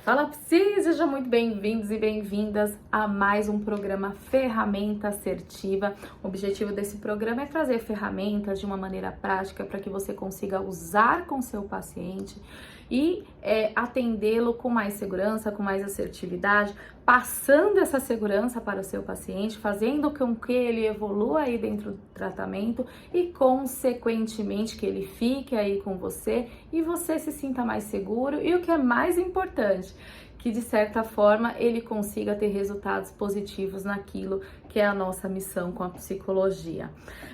Fala Psi, sejam muito bem-vindos e bem-vindas a mais um programa Ferramenta Assertiva. O objetivo desse programa é trazer ferramentas de uma maneira prática para que você consiga usar com seu paciente e atendê-lo com mais segurança, com mais assertividade, passando essa segurança para o seu paciente, fazendo com que ele evolua aí dentro do tratamento e, consequentemente, que ele fique aí com você e você se sinta mais seguro e, o que é mais importante, que de certa forma ele consiga ter resultados positivos naquilo que é a nossa missão com a psicologia.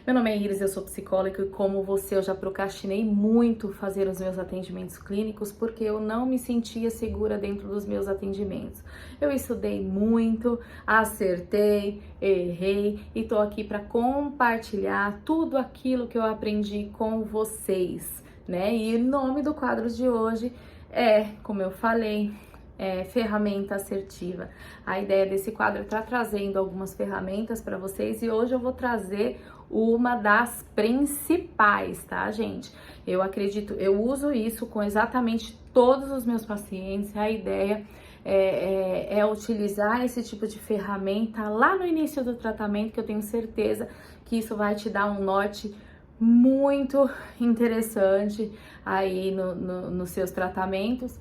Meu nome é Iris, eu sou psicóloga e como você eu já procrastinei muito fazer os meus atendimentos clínicos porque eu não me sentia segura dentro dos meus atendimentos. Eu estudei muito, acertei, errei e tô aqui para compartilhar tudo aquilo que eu aprendi com vocês, né? E o nome do quadro de hoje é, como eu falei, ferramenta assertiva. A ideia desse quadro é estar trazendo algumas ferramentas para vocês e hoje eu vou trazer uma das principais, tá, gente? Eu acredito, eu uso isso com exatamente todos os meus pacientes. A ideia é utilizar esse tipo de ferramenta lá no início do tratamento, que eu tenho certeza que isso vai te dar um norte muito interessante aí nos seus tratamentos.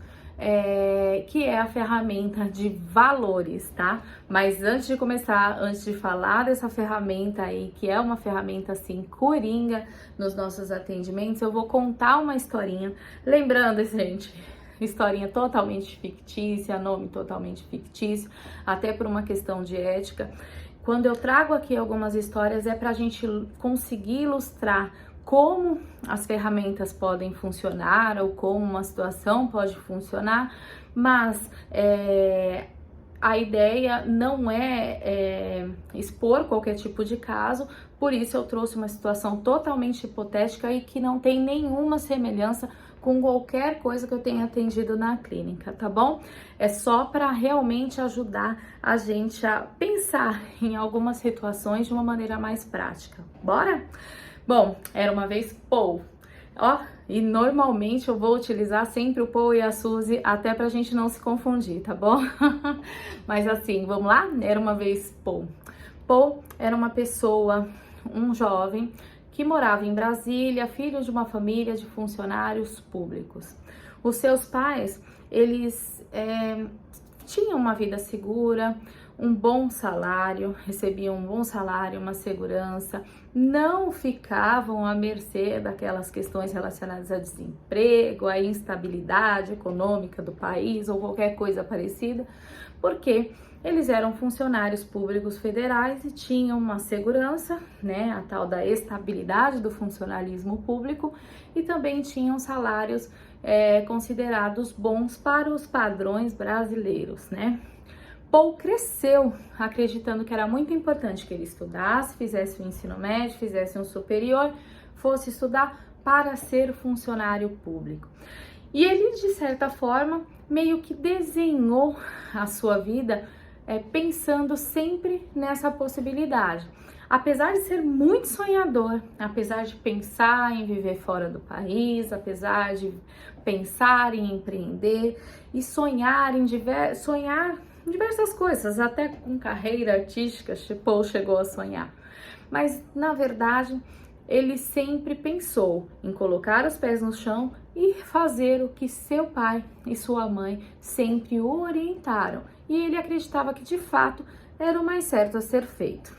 Que é a ferramenta de valores, tá? Mas antes de começar, antes de falar dessa ferramenta aí, que é uma ferramenta assim coringa nos nossos atendimentos, eu vou contar uma historinha. Lembrando, gente, historinha totalmente fictícia, nome totalmente fictício, até por uma questão de ética. Quando eu trago aqui algumas histórias é pra gente conseguir ilustrar como as ferramentas podem funcionar ou como uma situação pode funcionar, mas a ideia não é expor qualquer tipo de caso, por isso eu trouxe uma situação totalmente hipotética e que não tem nenhuma semelhança com qualquer coisa que eu tenha atendido na clínica, tá bom? É só para realmente ajudar a gente a pensar em algumas situações de uma maneira mais prática. Bora? Bom, era uma vez Paul, e normalmente eu vou utilizar sempre o Paul e a Suzy, até pra gente não se confundir, tá bom? Mas assim, vamos lá? Era uma vez Paul. Paul era uma pessoa, um jovem, que morava em Brasília, filho de uma família de funcionários públicos. Os seus pais, eles tinham uma vida segura, um bom salário, recebiam um bom salário, uma segurança, não ficavam à mercê daquelas questões relacionadas a desemprego, a instabilidade econômica do país ou qualquer coisa parecida, porque eles eram funcionários públicos federais e tinham uma segurança, né, a tal da estabilidade do funcionalismo público, e também tinham salários considerados bons para os padrões brasileiros, né? Paul cresceu acreditando que era muito importante que ele estudasse, fizesse o ensino médio, fizesse um superior, fosse estudar para ser funcionário público. E ele, de certa forma, meio que desenhou a sua vida pensando sempre nessa possibilidade. Apesar de ser muito sonhador, apesar de pensar em viver fora do país, apesar de pensar em empreender e sonhar em diversas coisas, até com carreira artística, Paul chegou a sonhar. Mas, na verdade, ele sempre pensou em colocar os pés no chão e fazer o que seu pai e sua mãe sempre o orientaram. E ele acreditava que, de fato, era o mais certo a ser feito.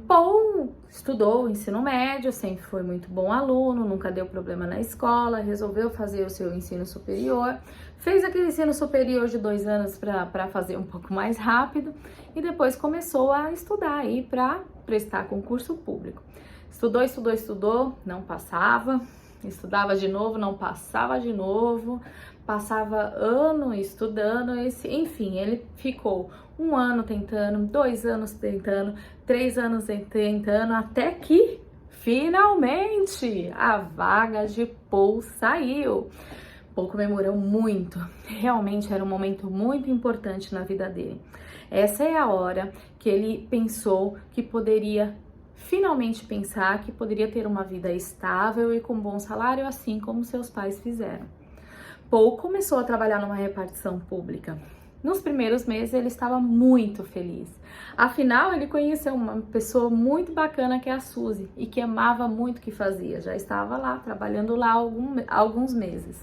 Paul estudou o ensino médio, sempre foi muito bom aluno, nunca deu problema na escola, resolveu fazer o seu ensino superior, fez aquele ensino superior de 2 anos para fazer um pouco mais rápido e depois começou a estudar aí para prestar concurso público. Estudou, não passava, estudava de novo, não passava de novo, passava ano estudando, enfim, ele ficou 1 ano tentando, 2 anos tentando, 3 anos tentando, até que finalmente a vaga de Paul saiu. Paul comemorou muito, realmente era um momento muito importante na vida dele. Essa é a hora que ele pensou que poderia finalmente pensar que poderia ter uma vida estável e com bom salário, assim como seus pais fizeram. Paul começou a trabalhar numa repartição pública. Nos primeiros meses ele estava muito feliz. Afinal, ele conheceu uma pessoa muito bacana que é a Suzy e que amava muito o que fazia. Já estava lá, trabalhando lá alguns meses.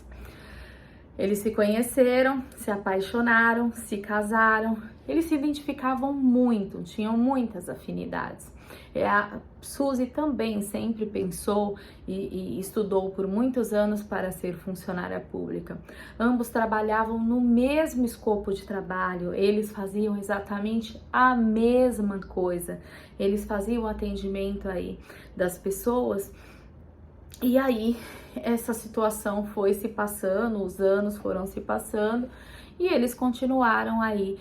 Eles se conheceram, se apaixonaram, se casaram. Eles se identificavam muito, tinham muitas afinidades. A Suzy também sempre pensou e estudou por muitos anos para ser funcionária pública. Ambos trabalhavam no mesmo escopo de trabalho, eles faziam exatamente a mesma coisa. Eles faziam o atendimento aí das pessoas. E aí, essa situação foi se passando, os anos foram se passando e eles continuaram aí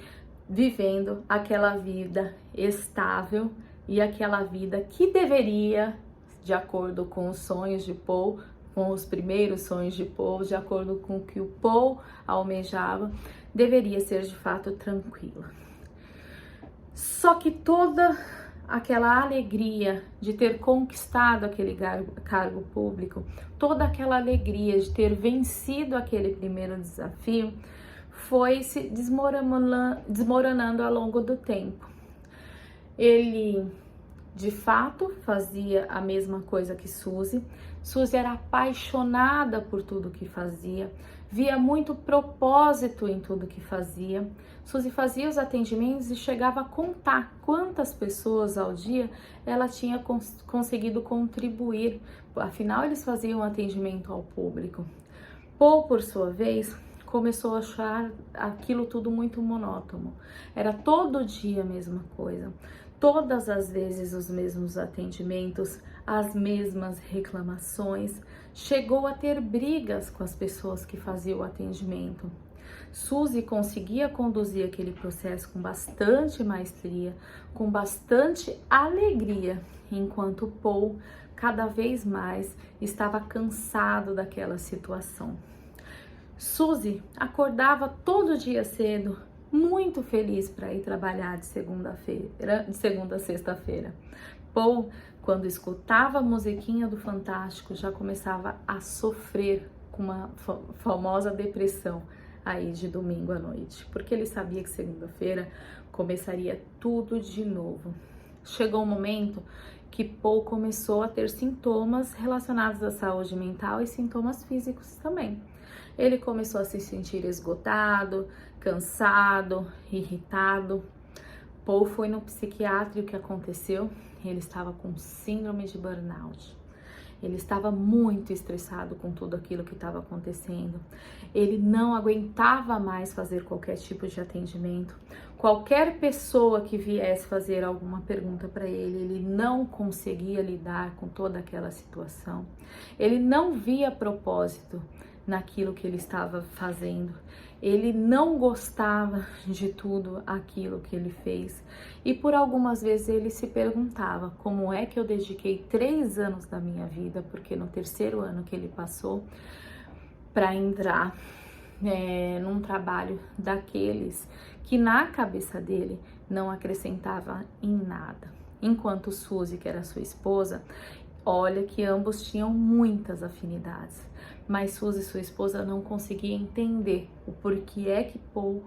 vivendo aquela vida estável e aquela vida que deveria, de acordo com os sonhos de Paul, com os primeiros sonhos de Paul, de acordo com o que o Paul almejava, deveria ser de fato tranquila. Só que toda aquela alegria de ter conquistado aquele cargo público, toda aquela alegria de ter vencido aquele primeiro desafio, foi se desmoronando ao longo do tempo. Ele, de fato, fazia a mesma coisa que Suzy. Suzy era apaixonada por tudo que fazia, via muito propósito em tudo que fazia. Suzy fazia os atendimentos e chegava a contar quantas pessoas ao dia ela tinha conseguido contribuir. Afinal, eles faziam atendimento ao público. Paul, por sua vez, começou a achar aquilo tudo muito monótono. Era todo dia a mesma coisa. Todas as vezes os mesmos atendimentos, as mesmas reclamações. Chegou a ter brigas com as pessoas que faziam o atendimento. Suzy conseguia conduzir aquele processo com bastante maestria, com bastante alegria, enquanto Paul cada vez mais estava cansado daquela situação. Suzy acordava todo dia cedo, muito feliz para ir trabalhar de segunda a sexta-feira. Paul, quando escutava a musiquinha do Fantástico, já começava a sofrer com uma famosa depressão aí de domingo à noite, porque ele sabia que segunda-feira começaria tudo de novo. Chegou um momento que Paul começou a ter sintomas relacionados à saúde mental e sintomas físicos também. Ele começou a se sentir esgotado, cansado, irritado. Paul foi no psiquiatra e o que aconteceu? Ele estava com síndrome de burnout. Ele estava muito estressado com tudo aquilo que estava acontecendo. Ele não aguentava mais fazer qualquer tipo de atendimento. Qualquer pessoa que viesse fazer alguma pergunta para ele, ele não conseguia lidar com toda aquela situação. Ele não via propósito naquilo que ele estava fazendo. Ele não gostava de tudo aquilo que ele fez. E por algumas vezes ele se perguntava como é que eu dediquei 3 anos da minha vida, porque no terceiro ano que ele passou, para entrar num trabalho daqueles que na cabeça dele não acrescentava em nada. Enquanto Suzy, que era sua esposa, olha que ambos tinham muitas afinidades, mas Suzy, sua esposa, não conseguia entender o porquê é que Paul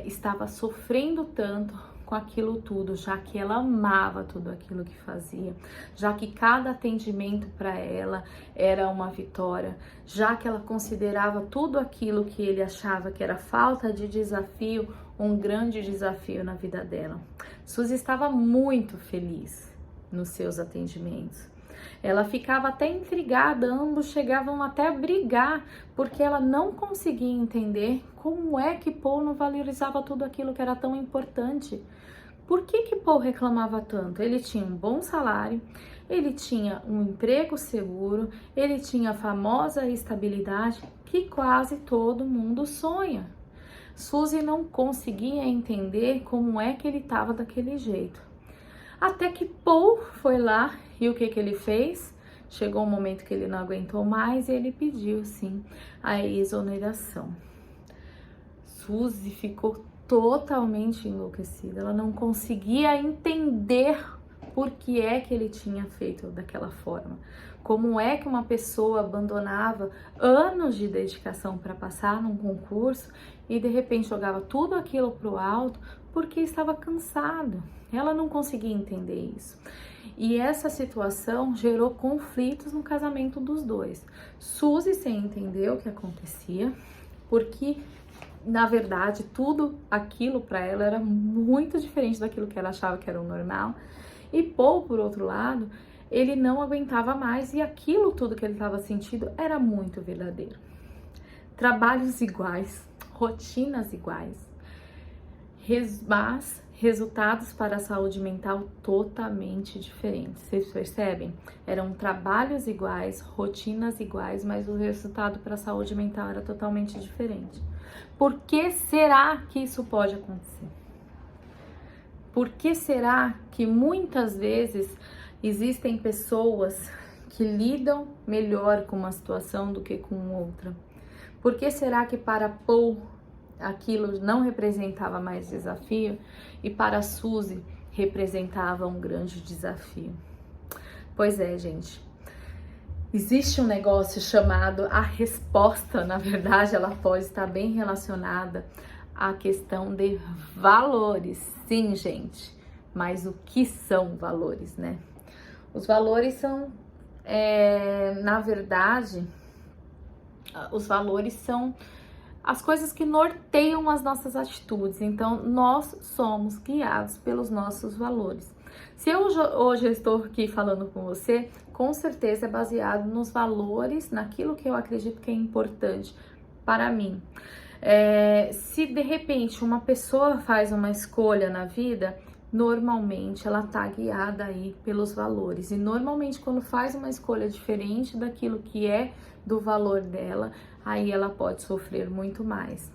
estava sofrendo tanto com aquilo tudo, já que ela amava tudo aquilo que fazia, já que cada atendimento para ela era uma vitória, já que ela considerava tudo aquilo que ele achava que era falta de desafio, um grande desafio na vida dela. Suzy estava muito feliz nos seus atendimentos. Ela ficava até intrigada, ambos chegavam até a brigar, porque ela não conseguia entender como é que Paul não valorizava tudo aquilo que era tão importante. Por que Paul reclamava tanto? Ele tinha um bom salário, ele tinha um emprego seguro, ele tinha a famosa estabilidade que quase todo mundo sonha. Suzy não conseguia entender como é que ele estava daquele jeito. Até que Paul foi lá e o que ele fez? Chegou um momento que ele não aguentou mais e ele pediu, sim, a exoneração. Suzy ficou totalmente enlouquecida. Ela não conseguia entender por que é que ele tinha feito daquela forma. Como é que uma pessoa abandonava anos de dedicação para passar num concurso e de repente jogava tudo aquilo para o alto porque estava cansado. Ela não conseguia entender isso. E essa situação gerou conflitos no casamento dos dois. Suzy sem entender o que acontecia, porque na verdade tudo aquilo para ela era muito diferente daquilo que ela achava que era o normal. E Paul, por outro lado, ele não aguentava mais e aquilo tudo que ele estava sentindo era muito verdadeiro. Trabalhos iguais, rotinas iguais, mas resultados para a saúde mental totalmente diferentes. Vocês percebem? Eram trabalhos iguais, rotinas iguais, mas o resultado para a saúde mental era totalmente diferente. Por que será que isso pode acontecer? Por que será que muitas vezes existem pessoas que lidam melhor com uma situação do que com outra? Por que será que para Paul aquilo não representava mais desafio e para Suzy representava um grande desafio? Pois é, gente. Existe um negócio chamado a resposta, na verdade, ela pode estar bem relacionada à questão de valores. Sim, gente, mas o que são valores, né? Os valores são, na verdade, os valores são as coisas que norteiam as nossas atitudes. Então, nós somos guiados pelos nossos valores. Se eu hoje estou aqui falando com você, com certeza é baseado nos valores, naquilo que eu acredito que é importante para mim. Se de repente uma pessoa faz uma escolha na vida, normalmente ela tá guiada aí pelos valores. E normalmente quando faz uma escolha diferente daquilo que é do valor dela, aí ela pode sofrer muito mais.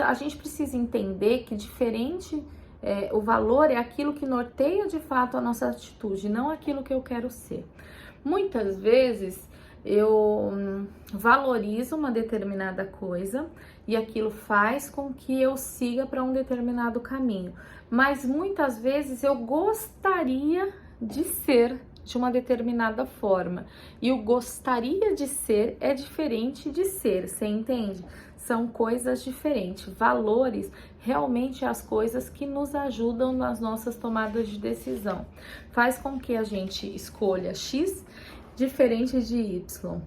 A gente precisa entender que diferente, o valor é aquilo que norteia de fato a nossa atitude, não aquilo que eu quero ser. Muitas vezes eu valorizo uma determinada coisa e aquilo faz com que eu siga para um determinado caminho, mas muitas vezes eu gostaria de ser de uma determinada forma, e o gostaria de ser é diferente de ser, você entende? São coisas diferentes. Valores realmente é as coisas que nos ajudam nas nossas tomadas de decisão. Faz com que a gente escolha X diferente de Y.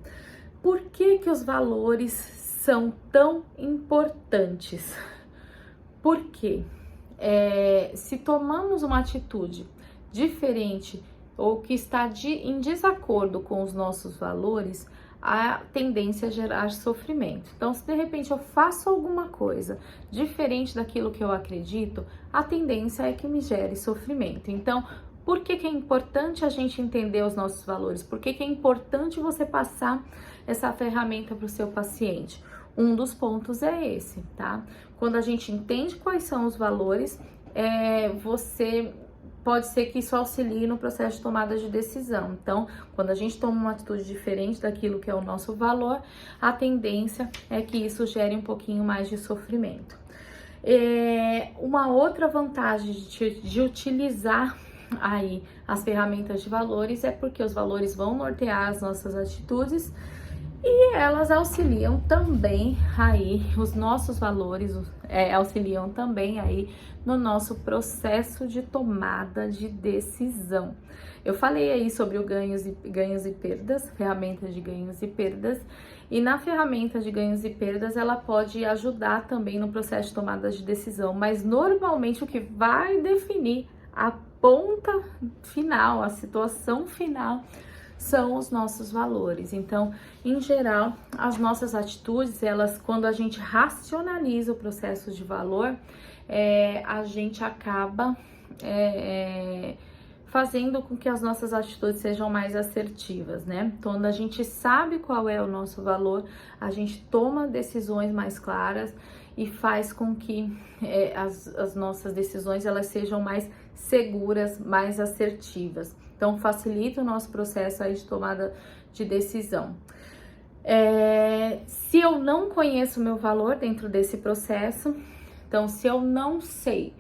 Por que que os valores são tão importantes? Porque se tomamos uma atitude diferente ou que está em desacordo com os nossos valores, a tendência é gerar sofrimento. Então, se de repente eu faço alguma coisa diferente daquilo que eu acredito, a tendência é que me gere sofrimento. Então, por que que é importante a gente entender os nossos valores? Por que que é importante você passar essa ferramenta para o seu paciente? Um dos pontos é esse, tá? Quando a gente entende quais são os valores, pode ser que isso auxilie no processo de tomada de decisão. Então, quando a gente toma uma atitude diferente daquilo que é o nosso valor, a tendência é que isso gere um pouquinho mais de sofrimento. Uma outra vantagem de utilizar aí as ferramentas de valores é porque os valores vão nortear as nossas atitudes e elas auxiliam também aí, os nossos valores auxiliam também aí no nosso processo de tomada de decisão. Eu falei aí sobre o ganhos e perdas, ferramentas de ganhos e perdas, e na ferramenta de ganhos e perdas ela pode ajudar também no processo de tomada de decisão, mas normalmente o que vai definir a ponta final, a situação final, são os nossos valores. Então, em geral, as nossas atitudes, quando a gente racionaliza o processo de valor, a gente acaba fazendo com que as nossas atitudes sejam mais assertivas, né? Quando a gente sabe qual é o nosso valor, a gente toma decisões mais claras e faz com que as nossas decisões elas sejam mais seguras, mais assertivas. Então, facilita o nosso processo aí de tomada de decisão. Se eu não conheço o meu valor dentro desse processo, então, se eu não sei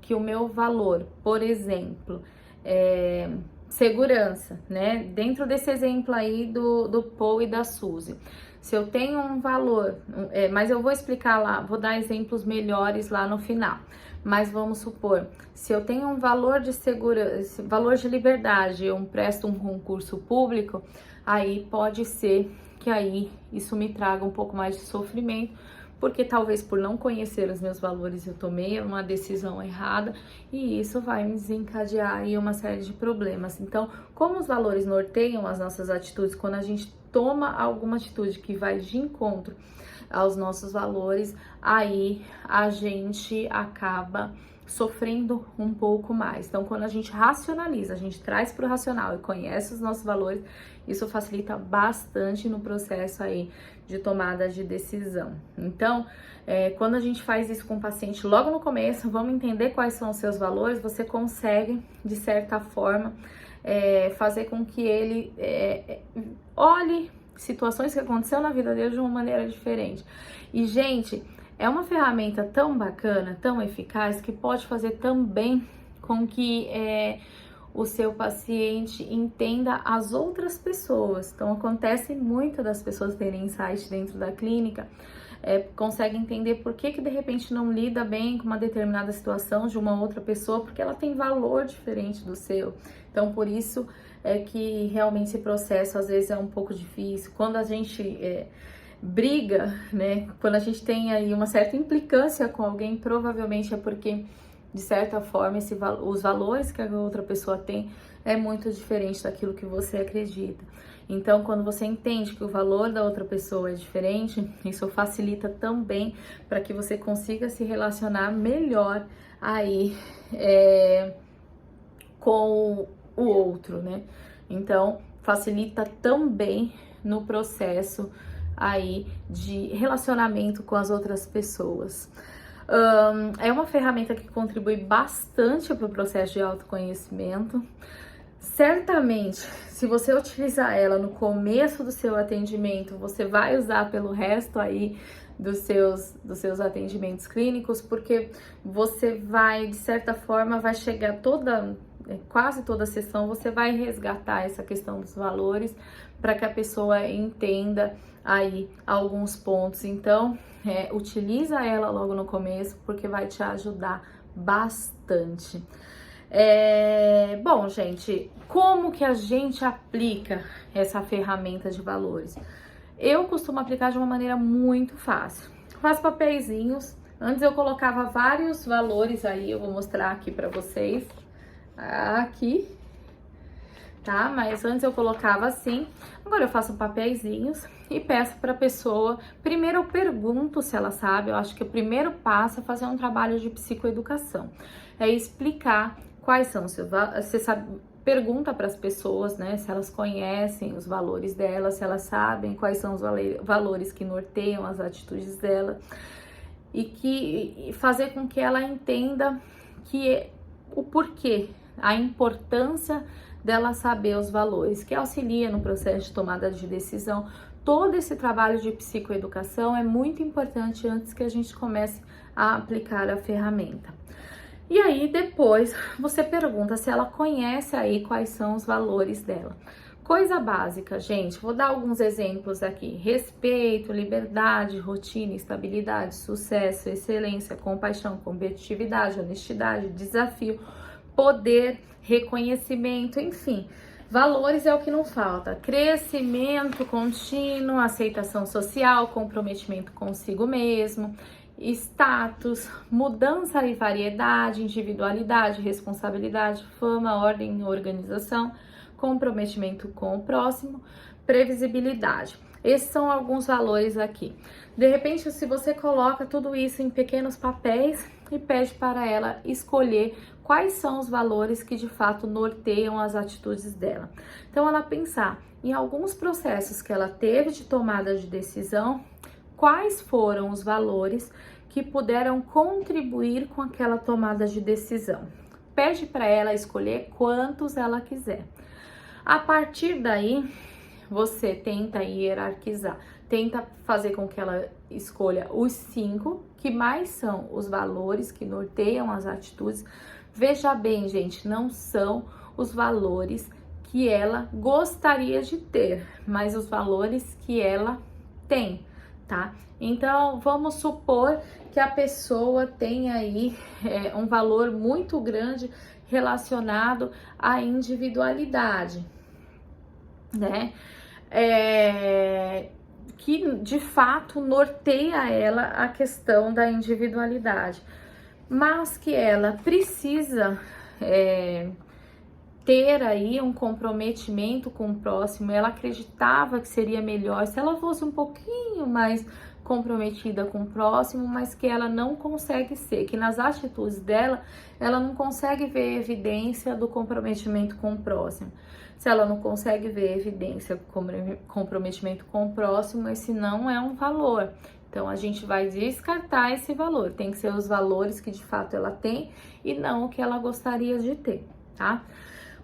que o meu valor, por exemplo, é segurança, né? Dentro desse exemplo aí do Paul e da Suzy. Se eu tenho um valor, mas eu vou explicar lá, vou dar exemplos melhores lá no final. Mas vamos supor, se eu tenho um valor de segurança, valor de liberdade, eu presto um concurso público, aí pode ser que aí isso me traga um pouco mais de sofrimento, porque talvez por não conhecer os meus valores eu tomei uma decisão errada e isso vai me desencadear aí uma série de problemas. Então, como os valores norteiam as nossas atitudes, quando a gente toma alguma atitude que vai de encontro aos nossos valores, aí a gente acaba sofrendo um pouco mais. Então, quando a gente racionaliza, a gente traz para o racional e conhece os nossos valores, isso facilita bastante no processo aí de tomada de decisão. Então, quando a gente faz isso com o paciente logo no começo, vamos entender quais são os seus valores, você consegue, de certa forma, fazer com que ele olhe situações que aconteceram na vida dele de uma maneira diferente. E, gente, é uma ferramenta tão bacana, tão eficaz, que pode fazer também com que o seu paciente entenda as outras pessoas. Então, acontece muito das pessoas terem insight dentro da clínica, consegue entender por que de repente não lida bem com uma determinada situação de uma outra pessoa, porque ela tem valor diferente do seu. Então, por isso é que realmente esse processo às vezes é um pouco difícil. Quando a gente briga, né? Quando a gente tem aí uma certa implicância com alguém, provavelmente é porque, de certa forma, os valores que a outra pessoa tem é muito diferente daquilo que você acredita. Então, quando você entende que o valor da outra pessoa é diferente, isso facilita também para que você consiga se relacionar melhor aí com o outro, né? Então, facilita também no processo aí de relacionamento com as outras pessoas. É uma ferramenta que contribui bastante para o processo de autoconhecimento. Certamente, se você utilizar ela no começo do seu atendimento, você vai usar pelo resto aí dos seus atendimentos clínicos, porque você vai, de certa forma, vai chegar quase toda a sessão, você vai resgatar essa questão dos valores para que a pessoa entenda aí alguns pontos. Então, utiliza ela logo no começo, porque vai te ajudar bastante. Bom, gente, como que a gente aplica essa ferramenta de valores? Eu costumo aplicar de uma maneira muito fácil. Faço papeizinhos. Antes eu colocava vários valores aí, eu vou mostrar aqui para vocês. Aqui, tá? Mas antes eu colocava assim. Agora eu faço papeizinhos e peço para a pessoa. Primeiro eu pergunto se ela sabe. Eu acho que o primeiro passo é fazer um trabalho de psicoeducação. É explicar quais são os seus valores. Você sabe, pergunta para as pessoas, né? Se elas conhecem os valores delas, se elas sabem quais são os valores que norteiam as atitudes dela. E fazer com que ela entenda o porquê, a importância dela saber os valores, que auxilia no processo de tomada de decisão. Todo esse trabalho de psicoeducação é muito importante antes que a gente comece a aplicar a ferramenta. E aí depois você pergunta se ela conhece aí quais são os valores dela. Coisa básica, gente, vou dar alguns exemplos aqui: respeito, liberdade, rotina, estabilidade, sucesso, excelência, compaixão, competitividade, honestidade, desafio, poder, reconhecimento, enfim. Valores é o que não falta: crescimento contínuo, aceitação social, comprometimento consigo mesmo, status, mudança e variedade, individualidade, responsabilidade, fama, ordem e organização, comprometimento com o próximo, previsibilidade. Esses são alguns valores aqui. De repente, se você coloca tudo isso em pequenos papéis e pede para ela escolher quais são os valores que de fato norteiam as atitudes dela. Então, ela pensar em alguns processos que ela teve de tomada de decisão, quais foram os valores que puderam contribuir com aquela tomada de decisão. Pede para ela escolher quantos ela quiser. A partir daí, você tenta hierarquizar. tenta fazer com que ela escolha os 5, que mais são os valores que norteiam as atitudes. Veja bem, gente, não são os valores que ela gostaria de ter, mas os valores que ela tem, tá? Então, vamos supor que a pessoa tem aí um valor muito grande relacionado à individualidade, né? Que de fato norteia ela a questão da individualidade, mas que ela precisa ter aí um comprometimento com o próximo. Ela acreditava que seria melhor se ela fosse um pouquinho mais comprometida com o próximo, mas que ela não consegue ser, que nas atitudes dela, ela não consegue ver evidência do comprometimento com o próximo. Se ela não consegue ver evidência do comprometimento com o próximo, esse não é um valor. Então, a gente vai descartar esse valor. Tem que ser os valores que de fato ela tem e não o que ela gostaria de ter, tá?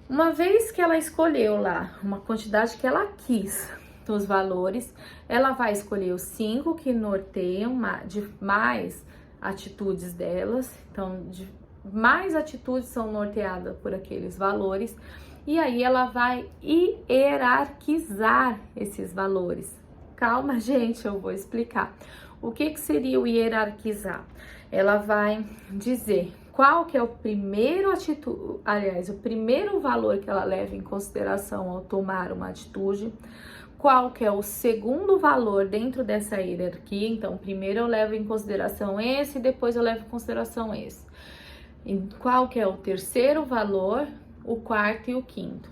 Uma vez que ela escolheu lá uma quantidade que ela quis dos valores, ela vai escolher os 5 que norteiam de mais atitudes delas. Então, mais atitudes são norteadas por aqueles valores. E aí ela vai hierarquizar esses valores. Calma, gente, eu vou explicar. O que seria o hierarquizar? Ela vai dizer qual que é o primeiro o primeiro valor que ela leva em consideração ao tomar uma atitude, qual que é o segundo valor dentro dessa hierarquia. Então, primeiro eu levo em consideração esse, depois eu levo em consideração esse. E qual que é o terceiro valor, o quarto e o quinto.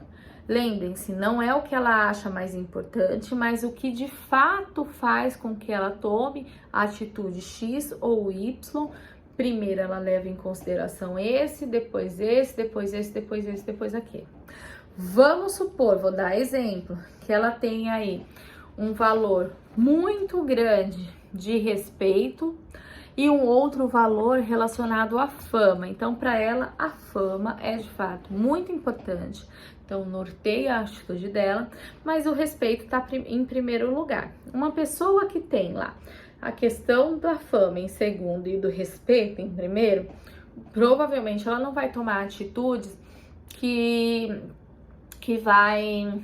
Lembrem-se, não é o que ela acha mais importante, mas o que de fato faz com que ela tome a atitude X ou Y. Primeiro ela leva em consideração esse, depois esse, depois esse, depois esse, depois aquele. Vamos supor, vou dar exemplo, que ela tem aí um valor muito grande de respeito e um outro valor relacionado à fama. Então, para ela, a fama é de fato muito importante. Então, norteia a atitude dela, mas o respeito está em primeiro lugar. Uma pessoa que tem lá a questão da fama em segundo e do respeito em primeiro, provavelmente ela não vai tomar atitudes que vai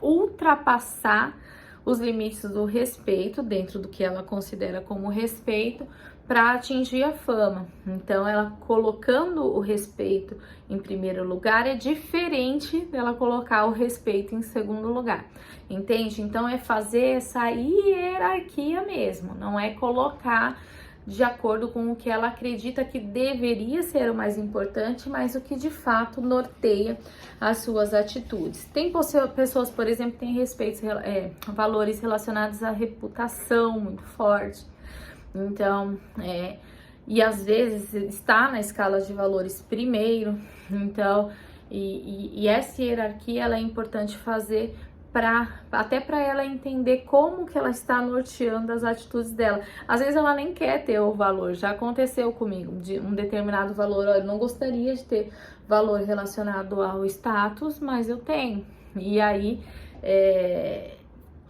ultrapassar os limites do respeito, dentro do que ela considera como respeito, para atingir a fama. Então, ela colocando o respeito em primeiro lugar é diferente dela colocar o respeito em segundo lugar, entende? Então, é fazer essa hierarquia mesmo, não é colocar de acordo com o que ela acredita que deveria ser o mais importante, mas o que de fato norteia as suas atitudes. Tem pessoas, por exemplo, que têm valores relacionados à reputação muito forte. Então, e às vezes está na escala de valores primeiro. Então, e essa hierarquia ela é importante fazer até para ela entender como que ela está norteando as atitudes dela. Às vezes ela nem quer ter o valor, já aconteceu comigo, de um determinado valor, eu não gostaria de ter valor relacionado ao status, mas eu tenho. E aí,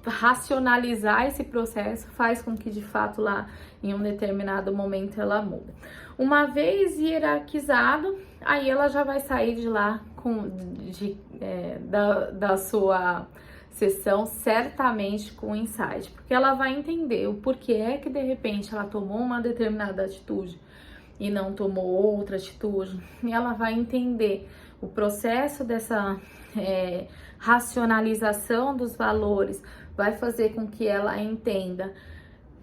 racionalizar esse processo faz com que de fato lá em um determinado momento ela muda. Uma vez hierarquizado, aí ela já vai sair de lá da sua sessão certamente com insight, porque ela vai entender o porquê é que de repente ela tomou uma determinada atitude e não tomou outra atitude, e ela vai entender o processo dessa racionalização dos valores, vai fazer com que ela entenda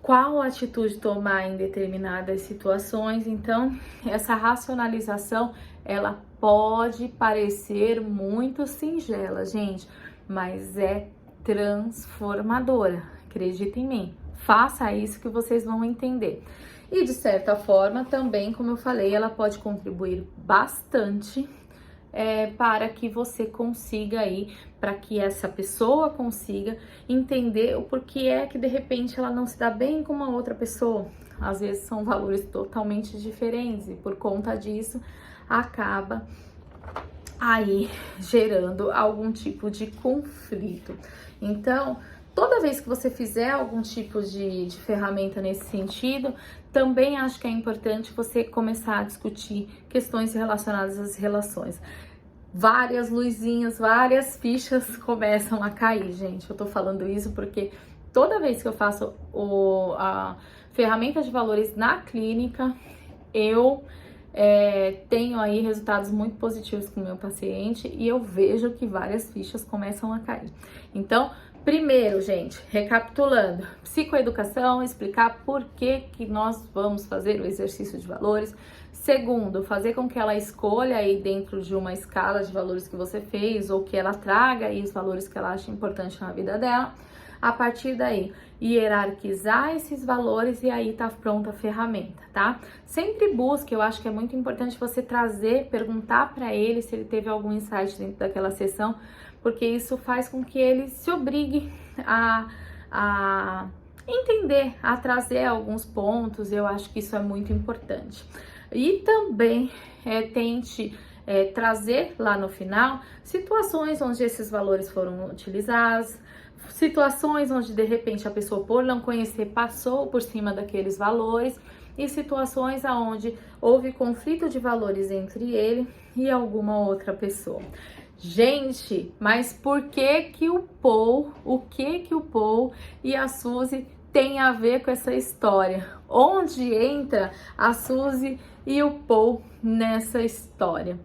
qual atitude tomar em determinadas situações. Então, essa racionalização, ela pode parecer muito singela, gente, mas é transformadora. Acredita em mim. Faça isso que vocês vão entender. E de certa forma, também, como eu falei, ela pode contribuir bastante para que você consiga aí, para que essa pessoa consiga entender o porquê é que de repente ela não se dá bem com uma outra pessoa. Às vezes são valores totalmente diferentes e por conta disso acaba aí gerando algum tipo de conflito. Então, toda vez que você fizer algum tipo de ferramenta nesse sentido, também acho que é importante você começar a discutir questões relacionadas às relações. Várias luzinhas, várias fichas começam a cair, gente. Eu tô falando isso porque toda vez que eu faço a ferramenta de valores na clínica, eu tenho aí resultados muito positivos com o meu paciente e eu vejo que várias fichas começam a cair. Então, primeiro, gente, recapitulando, psicoeducação, explicar por que nós vamos fazer o exercício de valores. Segundo, fazer com que ela escolha aí dentro de uma escala de valores que você fez ou que ela traga aí os valores que ela acha importante na vida dela. A partir daí, hierarquizar esses valores e aí tá pronta a ferramenta, tá? Sempre busque, eu acho que é muito importante você trazer, perguntar para ele se ele teve algum insight dentro daquela sessão, porque isso faz com que ele se obrigue a entender, a trazer alguns pontos. Eu acho que isso é muito importante. E também tente trazer lá no final situações onde esses valores foram utilizados, situações onde de repente a pessoa, por não conhecer, passou por cima daqueles valores, e situações onde houve conflito de valores entre ele e alguma outra pessoa. Gente, mas por que o Paul e a Suzy tem a ver com essa história? Onde entra a Suzy e o Paul nessa história?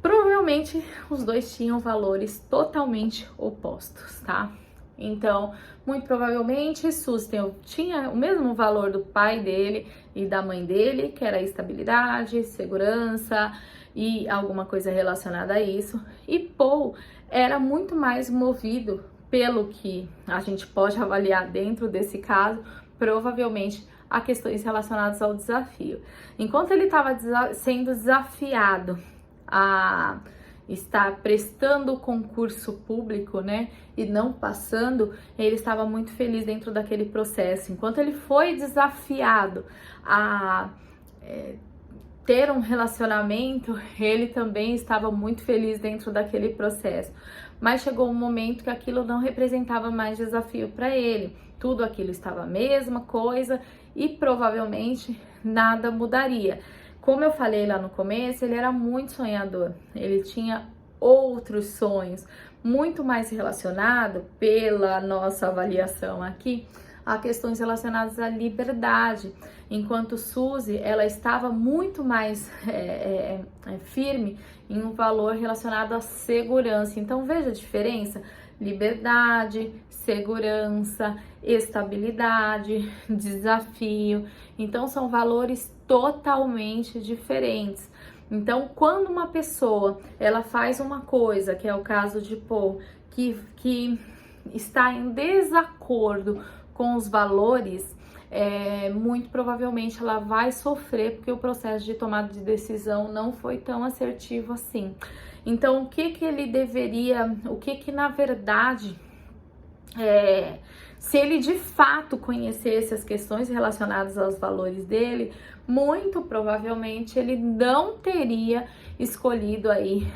Provavelmente os dois tinham valores totalmente opostos, tá? Então, muito provavelmente, Suzy tinha o mesmo valor do pai dele e da mãe dele, que era estabilidade, segurança e alguma coisa relacionada a isso. E Paul era muito mais movido pelo que a gente pode avaliar dentro desse caso, provavelmente a questões relacionadas ao desafio. Enquanto ele estava sendo desafiado a estar prestando o concurso público, né, e não passando, ele estava muito feliz dentro daquele processo. Enquanto ele foi desafiado a ter um relacionamento, ele também estava muito feliz dentro daquele processo. Mas chegou um momento que aquilo não representava mais desafio para ele. Tudo aquilo estava a mesma coisa e provavelmente nada mudaria. Como eu falei lá no começo, ele era muito sonhador, ele tinha outros sonhos, muito mais relacionado, pela nossa avaliação aqui, a questões relacionadas à liberdade, enquanto Suzy, ela estava muito mais firme em um valor relacionado à segurança. Então veja a diferença: liberdade, segurança, estabilidade, desafio. Então são valores totalmente diferentes. Então, quando uma pessoa ela faz uma coisa, que é o caso de Paul, que está em desacordo com os valores, muito provavelmente ela vai sofrer, porque o processo de tomada de decisão não foi tão assertivo assim. Então, o que ele deveria, o que na verdade, se ele de fato conhecesse as questões relacionadas aos valores dele, muito provavelmente ele não teria escolhido aí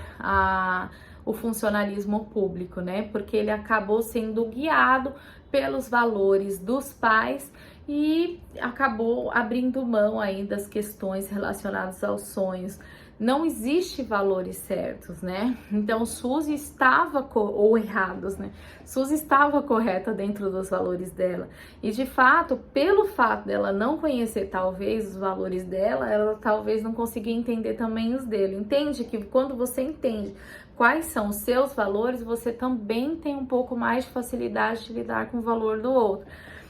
o funcionalismo público, né? Porque ele acabou sendo guiado pelos valores dos pais e acabou abrindo mão aí das questões relacionadas aos sonhos. Não existe valores certos, né? Então, Suzy estava, ou errados, né? Suzy estava correta dentro dos valores dela. E, de fato, pelo fato dela não conhecer, talvez, os valores dela, ela talvez não conseguia entender também os dele. Entende que quando você entende quais são os seus valores, você também tem um pouco mais de facilidade de lidar com o valor do outro.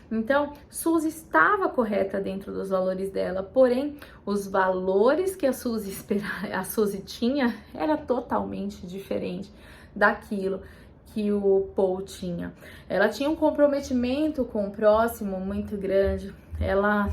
Então, Suzy estava correta dentro dos valores dela, porém, os valores que a Suzy tinha era totalmente diferente daquilo que o Paul tinha. Ela tinha um comprometimento com o próximo muito grande, ela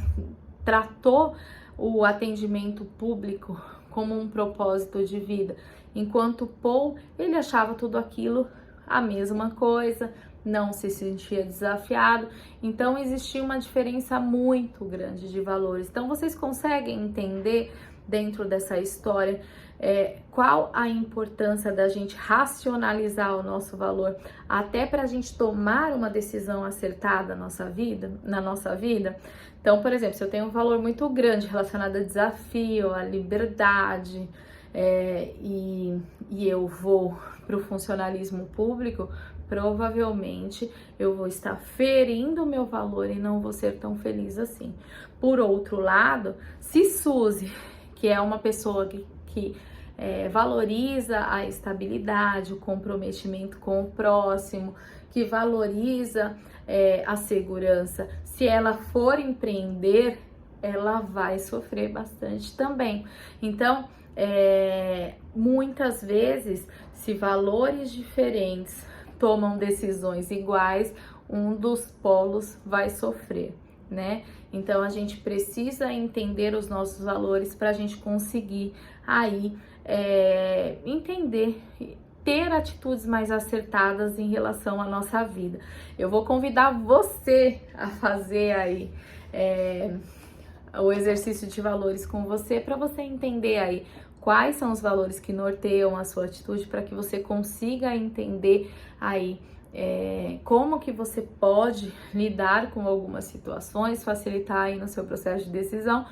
tratou o atendimento público como um propósito de vida, enquanto Paul, ele achava tudo aquilo a mesma coisa, não se sentia desafiado. Então existia uma diferença muito grande de valores. Então vocês conseguem entender dentro dessa história. Qual a importância da gente racionalizar o nosso valor, até para a gente tomar uma decisão acertada na nossa vida. Então, por exemplo, se eu tenho um valor muito grande relacionado a desafio, a liberdade, e eu vou para o funcionalismo público, provavelmente eu vou estar ferindo o meu valor e não vou ser tão feliz assim. Por outro lado, se Suzy, que é uma pessoa que valoriza a estabilidade, o comprometimento com o próximo, que valoriza a segurança, se ela for empreender, ela vai sofrer bastante também. Então, muitas vezes, se valores diferentes tomam decisões iguais, um dos polos vai sofrer, né? Então a gente precisa entender os nossos valores para a gente conseguir aí entender, ter atitudes mais acertadas em relação à nossa vida. Eu vou convidar você a fazer aí o exercício de valores com você, para você entender aí quais são os valores que norteiam a sua atitude, para que você consiga entender aí como que você pode lidar com algumas situações, facilitar aí no seu processo de decisão.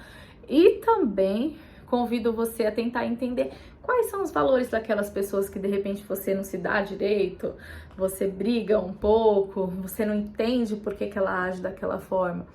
E também convido você a tentar entender quais são os valores daquelas pessoas que de repente você não se dá direito, você briga um pouco, você não entende por que ela age daquela forma.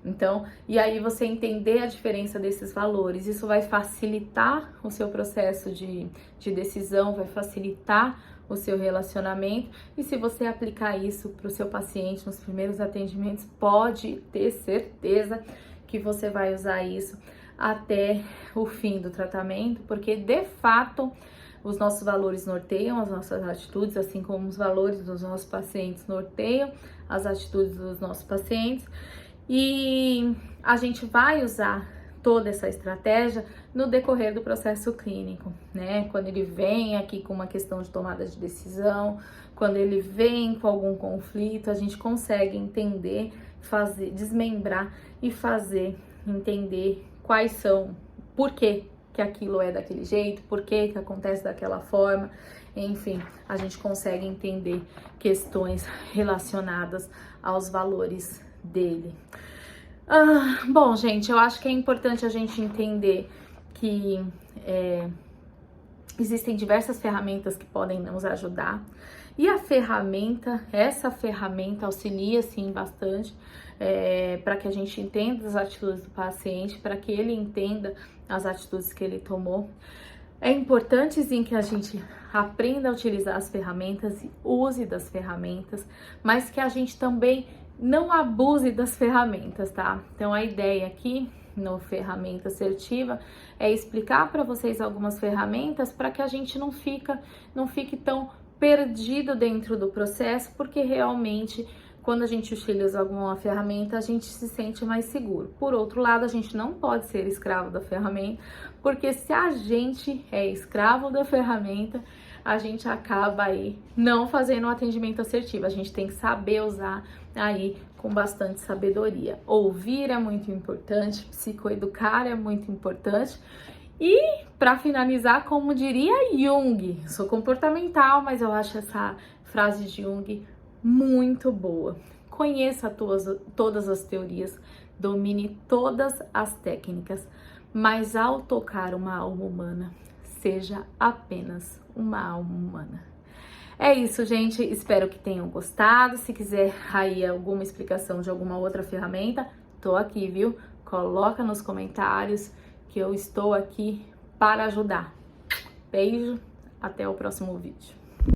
Então, e aí você entender a diferença desses valores, isso vai facilitar o seu processo de decisão, vai facilitar o seu relacionamento. E se você aplicar isso para o seu paciente nos primeiros atendimentos, pode ter certeza que você vai usar isso até o fim do tratamento, porque de fato os nossos valores norteiam as nossas atitudes, assim como os valores dos nossos pacientes norteiam as atitudes dos nossos pacientes. E a gente vai usar toda essa estratégia no decorrer do processo clínico, né? Quando ele vem aqui com uma questão de tomada de decisão, quando ele vem com algum conflito, a gente consegue entender, desmembrar e fazer entender quais são, por que aquilo é daquele jeito, por que acontece daquela forma. Enfim, a gente consegue entender questões relacionadas aos valores dele. Bom, gente, eu acho que é importante a gente entender que existem diversas ferramentas que podem nos ajudar, e essa ferramenta auxilia sim bastante para que a gente entenda as atitudes do paciente, para que ele entenda as atitudes que ele tomou. É importante sim que a gente aprenda a utilizar as ferramentas e use das ferramentas, mas que a gente também não abuse das ferramentas, tá? Então a ideia aqui no Ferramenta Assertiva é explicar para vocês algumas ferramentas para que a gente não fique tão perdido dentro do processo, porque realmente quando a gente utiliza alguma ferramenta, a gente se sente mais seguro. Por outro lado, a gente não pode ser escravo da ferramenta, porque se a gente é escravo da ferramenta, a gente acaba aí não fazendo um atendimento assertivo. A gente tem que saber usar aí com bastante sabedoria. Ouvir é muito importante, psicoeducar é muito importante. E para finalizar, como diria Jung, sou comportamental, mas eu acho essa frase de Jung muito boa. Conheça todas as teorias, domine todas as técnicas, mas ao tocar uma alma humana, seja apenas uma alma humana. É isso, gente. Espero que tenham gostado. Se quiser aí alguma explicação de alguma outra ferramenta, tô aqui, viu? Coloca nos comentários que eu estou aqui para ajudar. Beijo, até o próximo vídeo.